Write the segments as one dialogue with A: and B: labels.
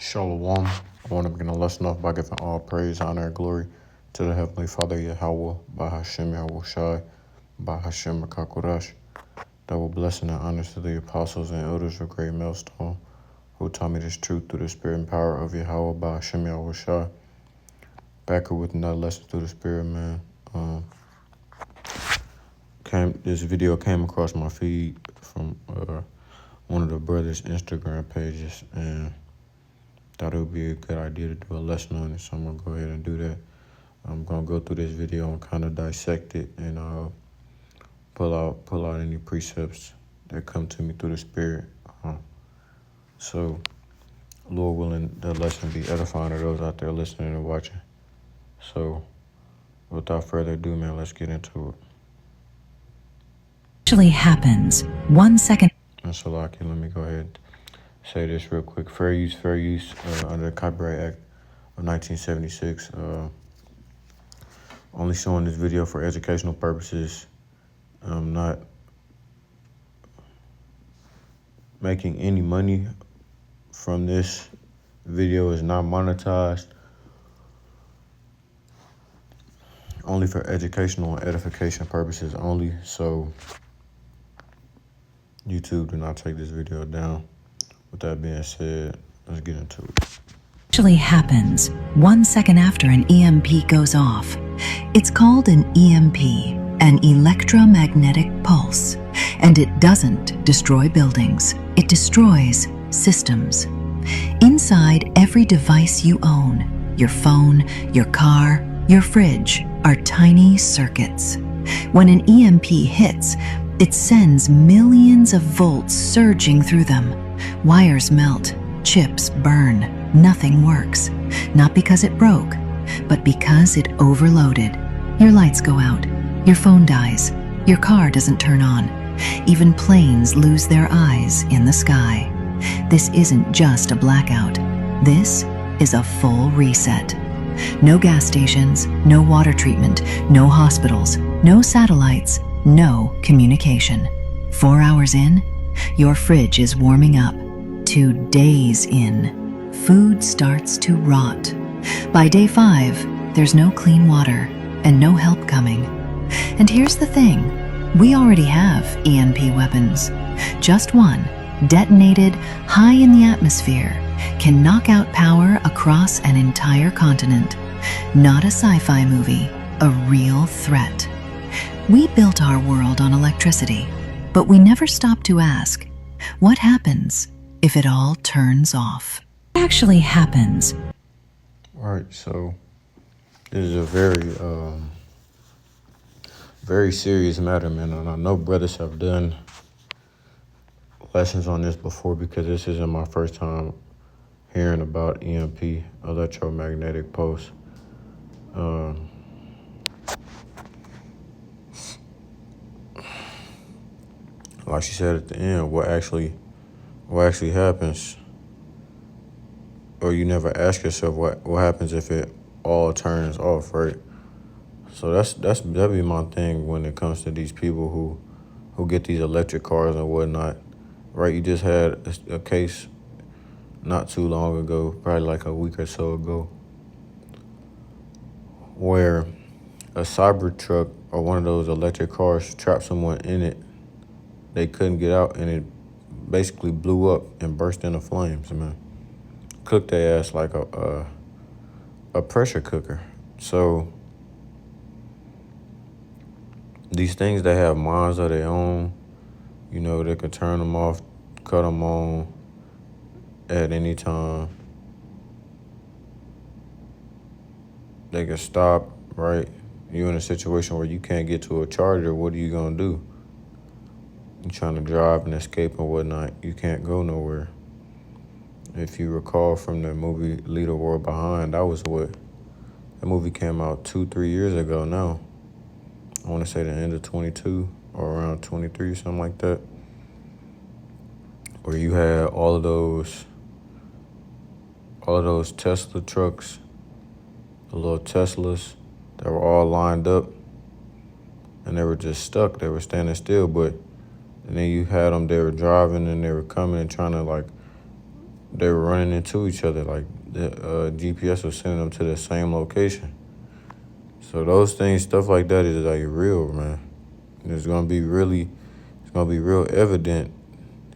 A: Shalom. I want to begin a lesson off by giving all praise, honor, and glory to the Heavenly Father Yahweh, by Hashem Yahushai, by Hashem Makakodash. Double blessing and honor to the apostles and elders of Great Millstone, who taught me this truth through the spirit and power of Yahweh, by Hashem Yahushai. Back with another lesson through the spirit, man. This video came across my feed from one of the brothers' Instagram pages, and thought it would be a good idea to do a lesson on it, so I'm going to go ahead and do that. I'm going to go through this video and kind of dissect it and pull out any precepts that come to me through the spirit. So, Lord willing, the lesson be edifying to those out there listening and watching. So, without further ado, man, let's get into it.
B: Actually happens 1 second.
A: And so, let me go ahead and say this real quick. Fair use under the Copyright Act of 1976. Only showing this video for educational purposes. I'm not making any money from this video. Is not monetized. Only for educational and edification purposes only. So YouTube, do not take this video down. With that being said, let's get into it.
B: Actually happens 1 second after an EMP goes off. It's called an EMP, an electromagnetic pulse, and it doesn't destroy buildings. It destroys systems. Inside every device you own, your phone, your car, your fridge, are tiny circuits. When an EMP hits, it sends millions of volts surging through them. Wires melt, chips burn, nothing works. Not because it broke, but because it overloaded. Your lights go out, your phone dies, your car doesn't turn on. Even planes lose their eyes in the sky. This isn't just a blackout. This is a full reset. No gas stations, no water treatment, no hospitals, no satellites, no communication. 4 hours in, your fridge is warming up. 2 days in, food starts to rot. By day 5, there's no clean water and no help coming. And here's the thing, we already have EMP weapons. Just one, detonated high in the atmosphere, can knock out power across an entire continent. Not a sci-fi movie, a real threat. We built our world on electricity, but we never stop to ask, what happens if it all turns off? What actually happens?
A: All right, so this is a very serious matter, man. And I know brothers have done lessons on this before, because this isn't my first time hearing about EMP, electromagnetic pulse. Like she said at the end, what actually happens, or you never ask yourself what happens if it all turns off, right? So that'd be my thing when it comes to these people who get these electric cars and whatnot, right? You just had a case not too long ago, probably like a week or so ago, where a cyber truck or one of those electric cars trapped someone in it. They couldn't get out, and it basically blew up and burst into flames, man. Cooked their ass like a pressure cooker. So these things, they have minds of their own. You know, they could turn them off, cut them on at any time. They can stop, right? You're in a situation where you can't get to a charger. What are you going to do? You're trying to drive and escape and whatnot. You can't go nowhere. If you recall from the movie Leave the World Behind, that movie came out 2-3 years ago now. I want to say the end of 22 or around 23, something like that. Where you had all of those Tesla trucks, the little Teslas that were all lined up, and they were just stuck. They were standing still, and then you had them, they were driving and they were coming and trying to they were running into each other. Like the GPS was sending them to the same location. So those things, stuff like that, is like real, man. It's gonna be real evident,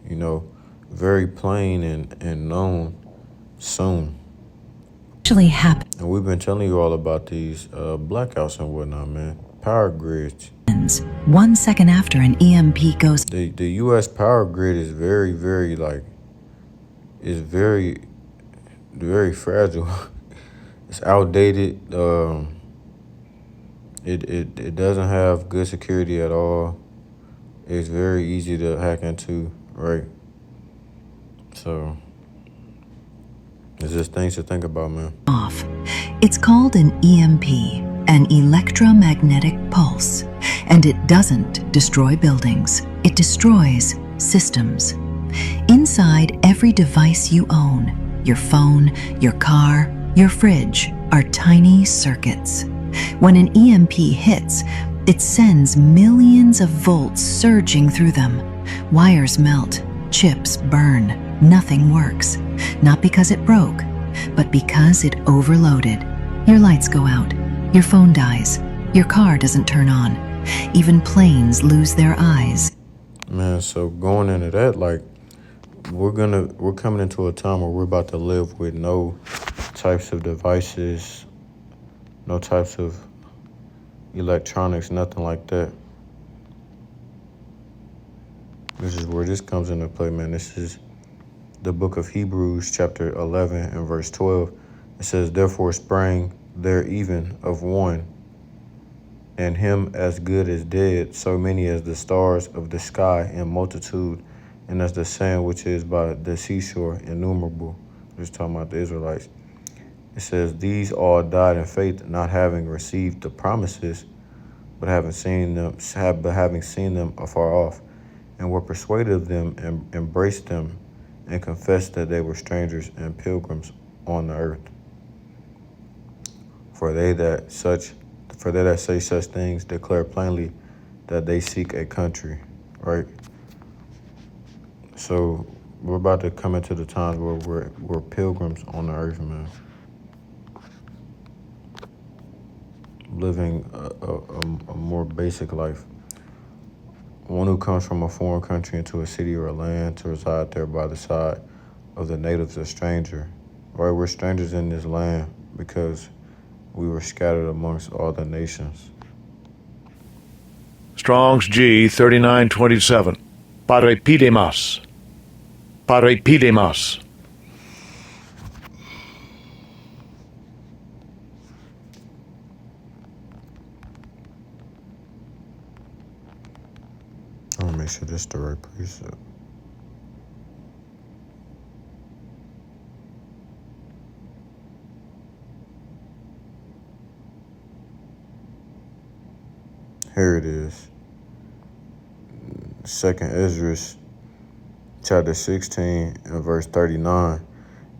A: you know, very plain and known soon.
B: Actually happens
A: And we've been telling you all about these blackouts and whatnot, man. Power grids.
B: 1 second after an EMP goes.
A: The U.S. power grid is very, very very fragile. It's outdated. It doesn't have good security at all. It's very easy to hack into, right? So it's just things to think about, man.
B: Off. It's called an EMP, an electromagnetic pulse, and it doesn't destroy buildings. It destroys systems. Inside every device you own, your phone, your car, your fridge, are tiny circuits. When an EMP hits, it sends millions of volts surging through them. Wires melt, chips burn, nothing works. Not because it broke, but because it overloaded. Your lights go out, your phone dies, your car doesn't turn on. Even planes lose their eyes.
A: Man, so going into that, like, we're coming into a time where we're about to live with no types of devices, no types of electronics, nothing like that. This is where this comes into play, man. This is the book of Hebrews, chapter 11 and verse 12. It says, therefore sprang there even of one, and him as good as dead, so many as the stars of the sky in multitude, and as the sand which is by the seashore innumerable. Just talking about the Israelites. It says, these all died in faith, not having received the promises, but having seen them afar off, and were persuaded of them, and embraced them, and confessed that they were strangers and pilgrims on the earth. For they that say such things declare plainly that they seek a country, right? So we're about to come into the times where we're pilgrims on the earth, man. Living a more basic life. One who comes from a foreign country into a city or a land to reside there by the side of the natives, a stranger. Right? We're strangers in this land because we were scattered amongst all the nations.
C: Strong's G 3927. Parepidemos. Parepidemos.
A: I want to make sure this is the right precept. Here it is. 2nd Ezra, chapter 16 and verse 39.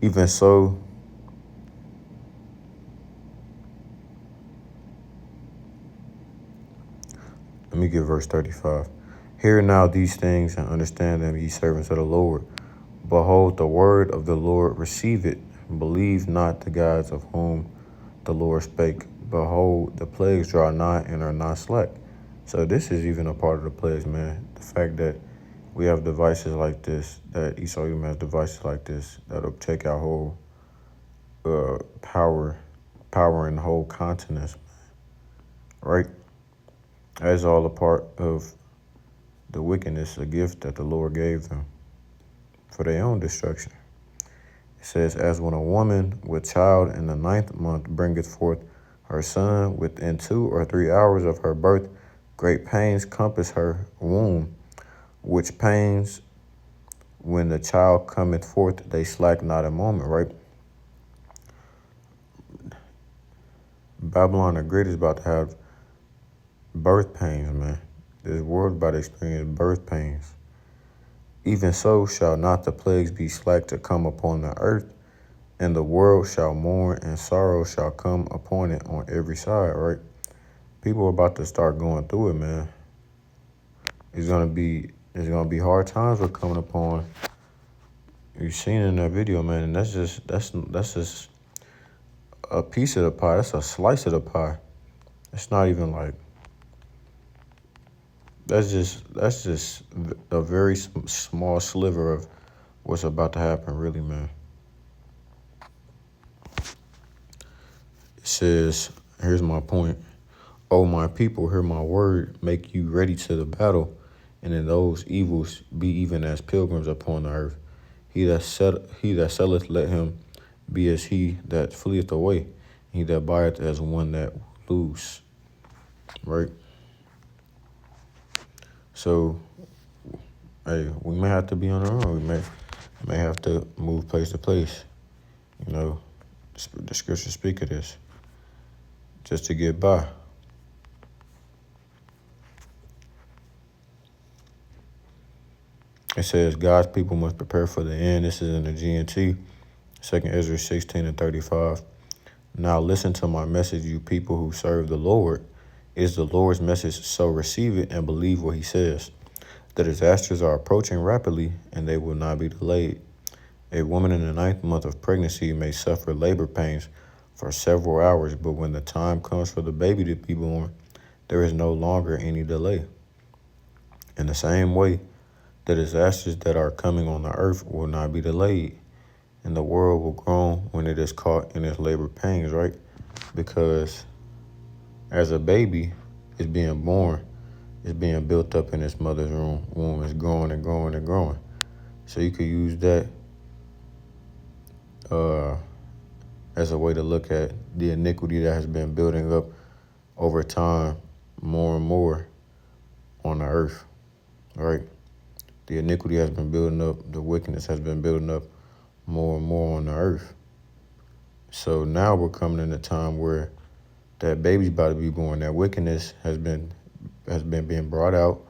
A: Even so, let me get verse 35. Hear now these things and understand them, ye servants of the Lord. Behold, the word of the Lord, receive it. Believe not the gods of whom the Lord spake. Behold, the plagues draw nigh and are not slack. So this is even a part of the plagues, man. The fact that we have devices like this, that Esau even has devices like this, that'll take our whole power in the whole continents, right? That is all a part of the wickedness, a gift that the Lord gave them for their own destruction. It says, as when a woman with child in the 9th month bringeth forth her son within 2 or 3 hours of her birth, great pains compass her womb, which pains, when the child cometh forth, they slack not a moment, right? Babylon the Great is about to have birth pains, man. This world about to experience birth pains. Even so shall not the plagues be slack to come upon the earth, and the world shall mourn, and sorrow shall come upon it on every side, right? People are about to start going through it, man. It's gonna be hard times we're coming upon You seen in that video, man, and that's just a piece of the pie. That's a slice of the pie. It's not even like that's just a very small sliver of what's about to happen, really, man. It says, here's my point. Oh, my people, hear my word, make you ready to the battle, and in those evils be even as pilgrims upon the earth. He that selleth, let him be as he that fleeth away. He that buyeth as one that lose. Right? So, hey, we may have to be on our own. We may have to move place to place. You know, the scriptures speak of this. Just to get by. It says God's people must prepare for the end. This is in the GNT, 2 Ezra 16:35. Now listen to my message, you people who serve the Lord. It is the Lord's message, so receive it and believe what he says. The disasters are approaching rapidly, and they will not be delayed. A woman in the 9th month of pregnancy may suffer labor pains for several hours, but when the time comes for the baby to be born, there is no longer any delay. In the same way, the disasters that are coming on the earth will not be delayed, and the world will groan when it is caught in its labor pains, right? Because as a baby is being born, it's being built up in its mother's womb. It's growing and growing and growing. So you could use that as a way to look at the iniquity that has been building up over time more and more on the earth, right? The iniquity has been building up. The wickedness has been building up more and more on the earth. So now we're coming in a time where that baby's about to be born. That wickedness has been being brought out.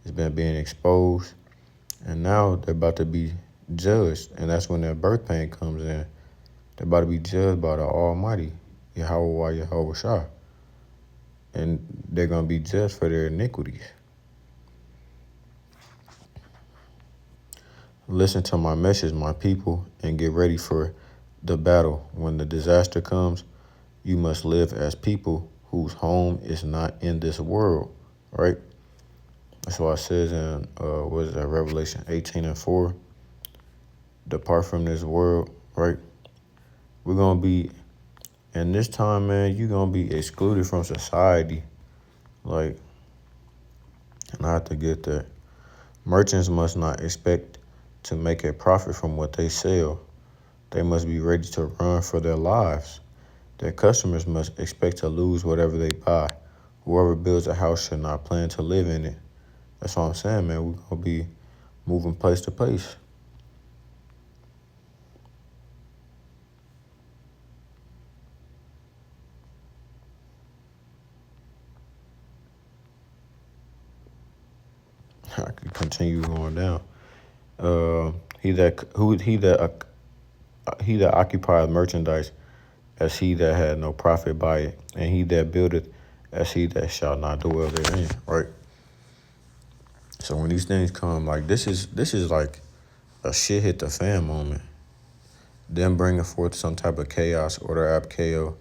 A: It's been being exposed. And now they're about to be judged. And that's when that birth pain comes in. They're about to be judged by the Almighty, Yahweh Shah. And they're going to be judged for their iniquities. Listen to my message, my people, and get ready for the battle. When the disaster comes, you must live as people whose home is not in this world, right? That's why it says in, Revelation 18:4, depart from this world, right? We're going to be, in this time, man, you're going to be excluded from society. Like, and I have to get that. Merchants must not expect to make a profit from what they sell. They must be ready to run for their lives. Their customers must expect to lose whatever they buy. Whoever builds a house should not plan to live in it. That's what I'm saying, man. We're going to be moving place to place. I could continue going down. He that occupieth merchandise as he that had no profit by it, and he that buildeth as he that shall not dwell therein. Right. So when these things come, like this is like a shit hit the fan moment. Them bringing forth some type of chaos, order app KO,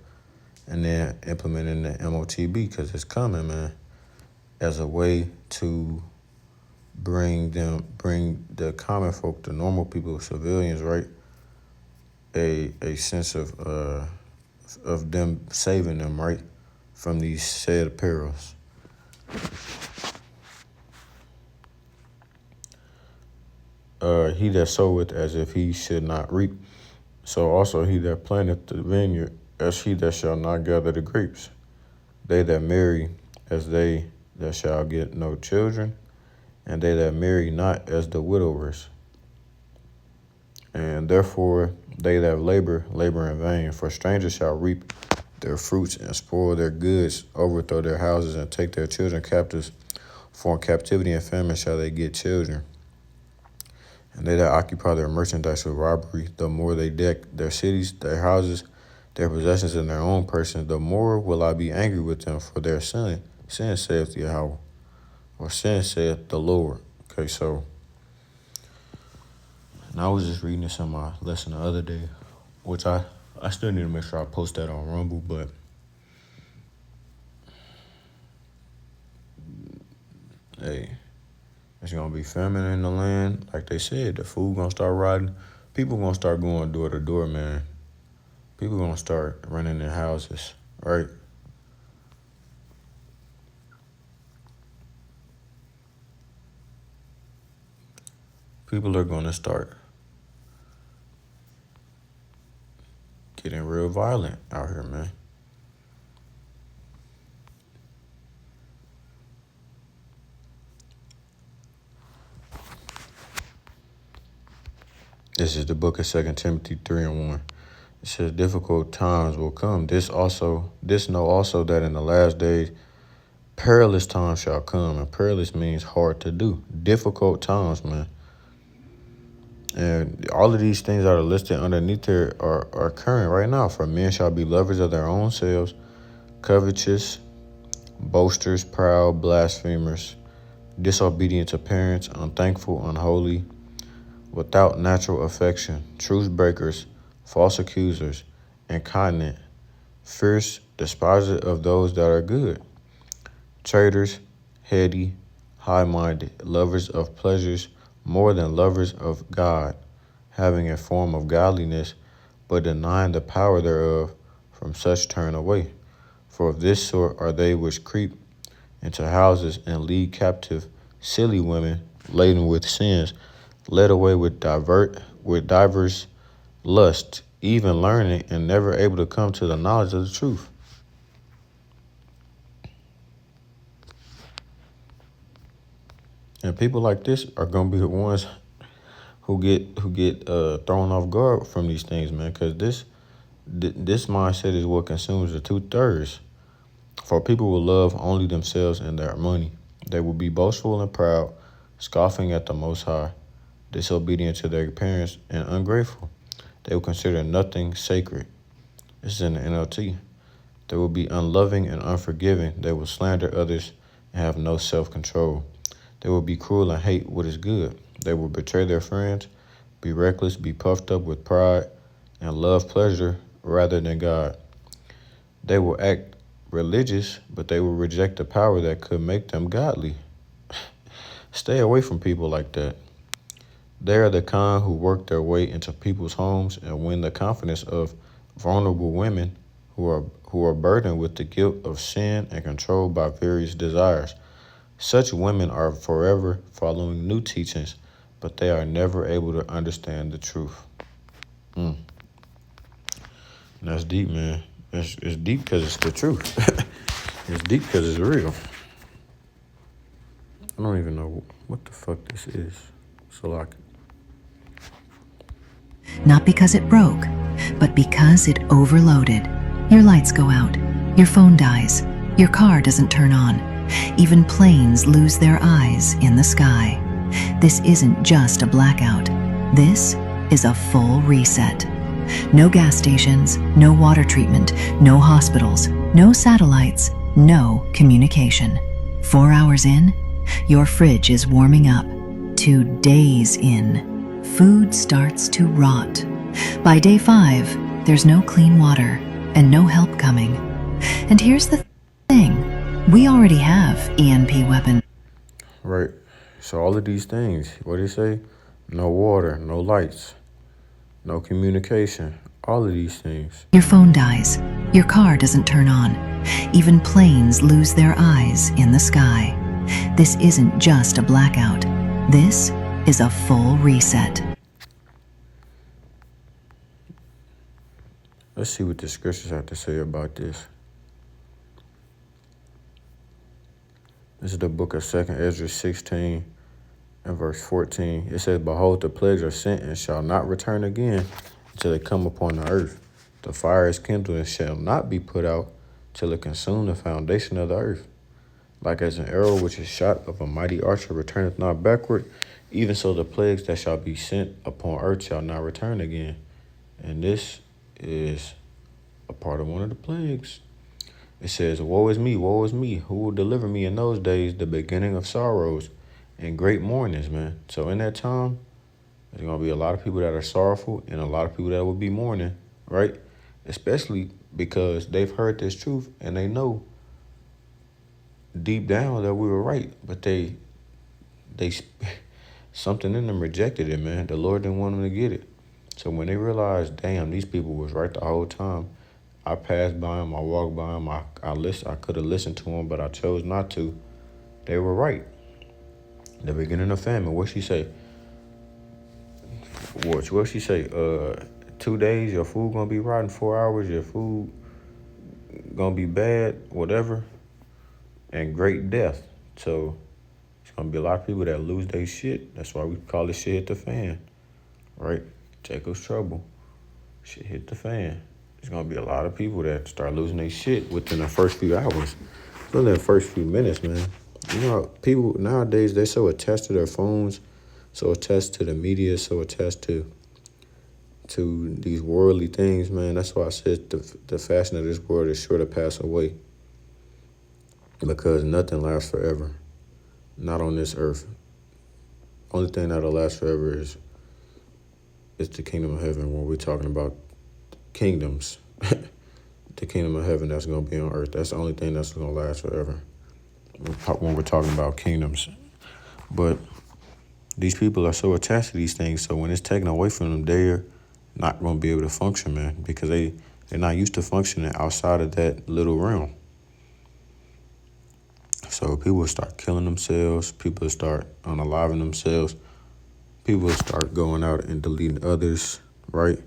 A: and then implementing the MOTB because it's coming, man, as a way to bring the common folk, the normal people, civilians, right, a sense of them saving them, right, from these said perils. He that soweth as if he should not reap, so also he that planteth the vineyard as he that shall not gather the grapes. They that marry as they that shall get no children, and they that marry not as the widowers. And therefore they that labor in vain. For strangers shall reap their fruits and spoil their goods, overthrow their houses, and take their children captives. For in captivity and famine shall they get children. And they that occupy their merchandise with robbery, the more they deck their cities, their houses, their possessions, and their own persons, the more will I be angry with them for their sin. Sin saith Yahweh, or sin saith the Lord. Okay, so And I was just reading this in my lesson the other day, which I still need to make sure I post that on Rumble, but hey, it's gonna be famine in the land. Like they said, the food gonna start riding. People gonna start going door to door, man. People gonna start running their houses, right? People are gonna start getting real violent out here, man. This is the book of 2 Timothy 3:1. It says, difficult times will come. This know also that in the last days perilous times shall come. And perilous means hard to do. Difficult times, man. And all of these things that are listed underneath there are current right now. For men shall be lovers of their own selves, covetous, boasters, proud, blasphemers, disobedient to parents, unthankful, unholy, without natural affection, truce breakers, false accusers, incontinent, fierce, despisers of those that are good, traitors, heady, high-minded, lovers of pleasures more than lovers of God, having a form of godliness, but denying the power thereof. From such turn away. For of this sort are they which creep into houses and lead captive silly women laden with sins, led away with divers lusts, even learning and never able to come to the knowledge of the truth. And people like this are gonna be the ones who get thrown off guard from these things, man. Because this mindset is what consumes the 2/3. For people will love only themselves and their money. They will be boastful and proud, scoffing at the Most High, disobedient to their parents, and ungrateful. They will consider nothing sacred. This is in the NLT. They will be unloving and unforgiving. They will slander others and have no self-control. They will be cruel and hate what is good. They will betray their friends, be reckless, be puffed up with pride, and love pleasure rather than God. They will act religious, but they will reject the power that could make them godly. Stay away from people like that. They are the kind who work their way into people's homes and win the confidence of vulnerable women who are burdened with the guilt of sin and controlled by various desires. Such women are forever following new teachings, but they are never able to understand the truth. And that's deep, man. It's deep because it's the truth. It's deep because it's real. I don't even know what the fuck this is. So like,
B: Not because it broke, but because it overloaded. Your lights go out, your phone dies, your car doesn't turn on. Even planes lose their eyes in the sky. This isn't just a blackout. This is a full reset. No gas stations, no water treatment, no hospitals, no satellites, no communication. 4 hours in, your fridge is warming up. 2 days in, food starts to rot. By day 5, there's no clean water and no help coming. And here's the thing. We already have EMP weapons.
A: right. So all of these things, what do you say? No water, no lights, no communication, all of these things.
B: Your phone dies, your car doesn't turn on. Even planes lose their eyes in the sky. This isn't just a blackout. This is a full reset.
A: Let's see what the scriptures have to say about this. This is the book of 2 Ezra 16 and verse 14. It says, behold, the plagues are sent and shall not return again until they come upon the earth. The fire is kindled and shall not be put out till it consume the foundation of the earth. Like as an arrow which is shot of a mighty archer returneth not backward, even so the plagues that shall be sent upon earth shall not return again. And this is a part of one of the plagues. It says, woe is me, who will deliver me in those days, the beginning of sorrows and great mournings, man. So in that time, There's going to be a lot of people that are sorrowful and a lot of people that will be mourning, right? Especially because they've heard this truth and they know deep down that we were right, but they something in them rejected it, man. The Lord didn't want them to get it. So when they realized, damn, these people was right the whole time, I passed by them, I walked by them, I could have listened to them, but I chose not to. They were right. The beginning of famine, what she say? What she say? 2 days, your food gonna be rotten. 4 hours, your food gonna be bad, whatever, and great death. So it's gonna be a lot of people that lose their shit. That's why we call this shit hit the fan, right? Jacob's trouble. Shit hit the fan. There's gonna be a lot of people that start losing their shit within the first few hours. Within the first few minutes, man. You know, people nowadays, they're so attached to their phones, so attached to the media, so attached to these worldly things, man. That's why I said the fashion of this world is sure to pass away. Because nothing lasts forever. Not on this earth. Only thing that'll last forever is the kingdom of heaven. When we're talking about kingdoms, the kingdom of heaven that's going to be on earth. That's the only thing that's going to last forever when we're talking about kingdoms. But these people are so attached to these things, so when it's taken away from them, they're not going to be able to function, man, because they're not used to functioning outside of that little realm. So people will start killing themselves. People will start unaliving themselves. People will start going out and deleting others, right?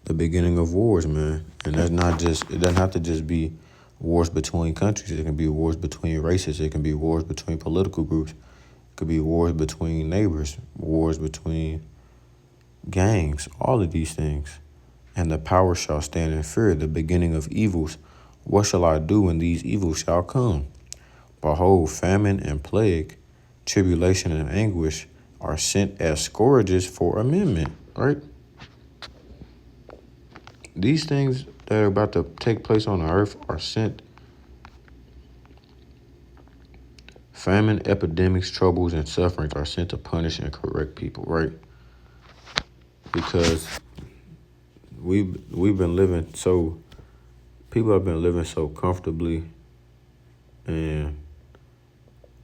A: The beginning of wars, man. And that's not just, it doesn't have to just be wars between countries. It can be wars between races. It can be wars between political groups. It could be wars between neighbors, wars between gangs, all of these things. And the power shall stand in fear, the beginning of evils. What shall I do when these evils shall come? Behold, famine and plague, tribulation and anguish are sent as scourges for amendment, right? These things that are about to take place on the earth are sent. Famine, epidemics, troubles, and sufferings are sent to punish and correct people, right? Because we've been living so, people have been living so comfortably and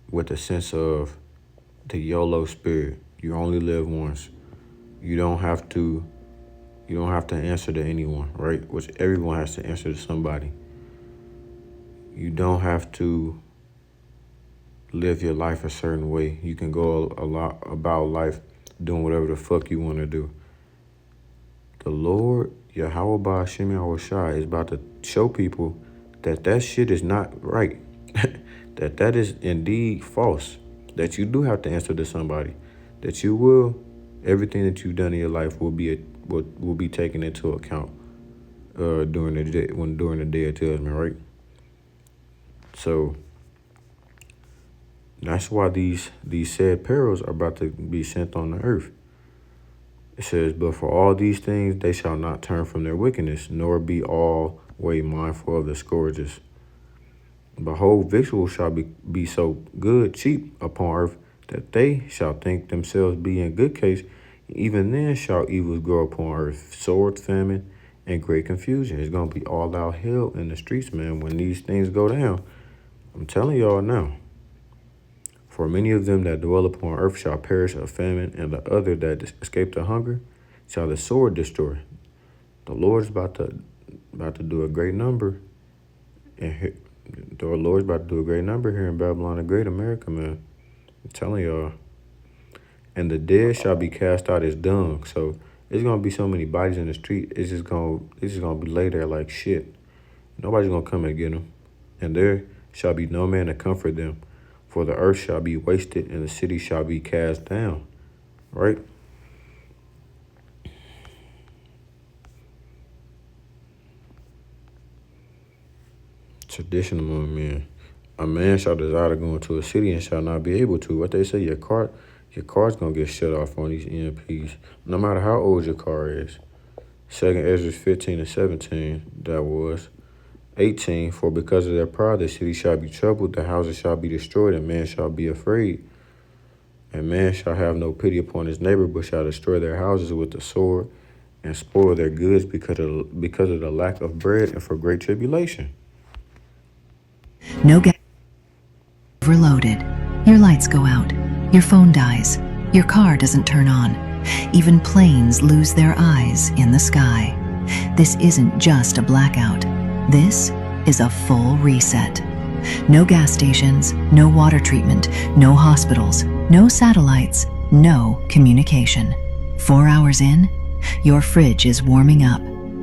A: with a sense of the YOLO spirit. You only live once. You don't have to answer to anyone, right? Which everyone has to answer to somebody. You don't have to live your life a certain way. You can go a lot about life doing whatever the fuck you want to do. The Lord, Yahweh Ba'Shem Yahushua, is about to show people that shit is not right. that is indeed false. That you do have to answer to somebody. That you will, everything that you've done in your life will be taken into account during the day of judgment, right? So that's why these said perils are about to be sent on the earth. It says, but for all these things they shall not turn from their wickedness, nor be always mindful of the scourges. Behold, victuals shall be so good, cheap upon earth, that they shall think themselves be in good case. Even then shall evils grow upon earth, sword, famine, and great confusion. It's going to be all out hell in the streets, man, when these things go down. I'm telling y'all now. For many of them that dwell upon earth shall perish of famine, and the other that escape the hunger shall the sword destroy. The Lord's about to do a great number, and the Lord's about to do a great number here in Babylon, the great America, man. I'm telling y'all. And the dead shall be cast out as dung. So there's gonna be so many bodies in the street. It's just gonna be laid there like shit. Nobody's gonna come and get them, and there shall be no man to comfort them. For the earth shall be wasted, and the city shall be cast down. Right? Tradition among men. A man shall desire to go into a city and shall not be able to. What they say, your car's gonna get shut off on these EMPs, no matter how old your car is. 2 Ezra 15 and 17, that was. 18, for because of their pride, the city shall be troubled, the houses shall be destroyed, and man shall be afraid. And man shall have no pity upon his neighbor, but shall destroy their houses with the sword and spoil their goods because of the lack of bread and for great tribulation.
B: No gas. Overloaded. Your lights go out. Your phone dies. Your car doesn't turn on. Even planes lose their eyes in the sky. This isn't just a blackout. This is a full reset. No gas stations, no water treatment, no hospitals, no satellites, no communication. 4 hours in, your fridge is warming up.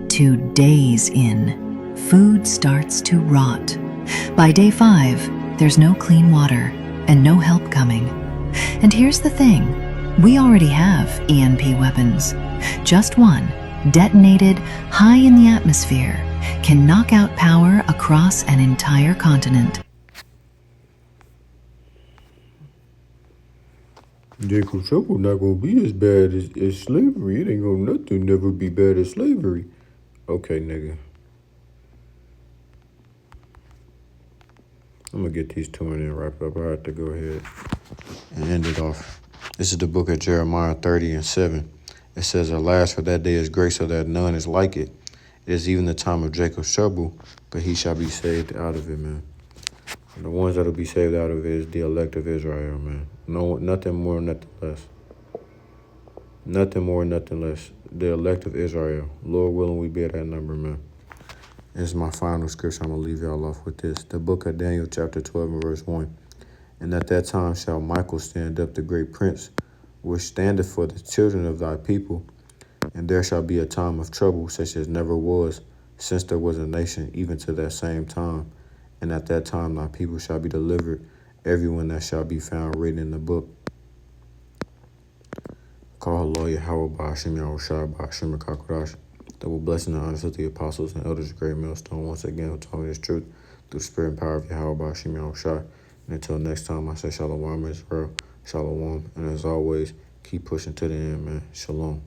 B: 2 days in, food starts to rot. By day 5, there's no clean water and no help coming. And here's the thing, we already have EMP weapons. Just one, detonated high in the atmosphere, can knock out power across an entire continent.
A: Jacob Trouble not gonna be as bad as slavery. It ain't gonna nothing never be bad as slavery. Okay, nigga. I'm gonna get these two in and wrap up. I have to go ahead and end it off. This is the book of Jeremiah 30:7. It says, "Alas, for that day is great, so that none is like it. It is even the time of Jacob's trouble, but he shall be saved out of it," man. And the ones that'll be saved out of it is the elect of Israel, man. No, nothing more, nothing less. Nothing more, nothing less. The elect of Israel. Lord willing, we be at that number, man. This is my final scripture. I'm going to leave y'all off with this. The book of Daniel, chapter 12, and verse 1. "And at that time shall Michael stand up, the great prince, which standeth for the children of thy people. And there shall be a time of trouble, such as never was, since there was a nation, even to that same time. And at that time thy people shall be delivered, everyone that shall be found written in the book." Call lawyer Howard by Hashem Yahushua by Hashem Kakodash. Double blessing and honor to the apostles and elders of Great Millstone once again who told me this truth through the spirit and power of Yahweh by Hashem Yahushua. And until next time, I say Shalom Israel, Shalom. And as always, keep pushing to the end, man. Shalom.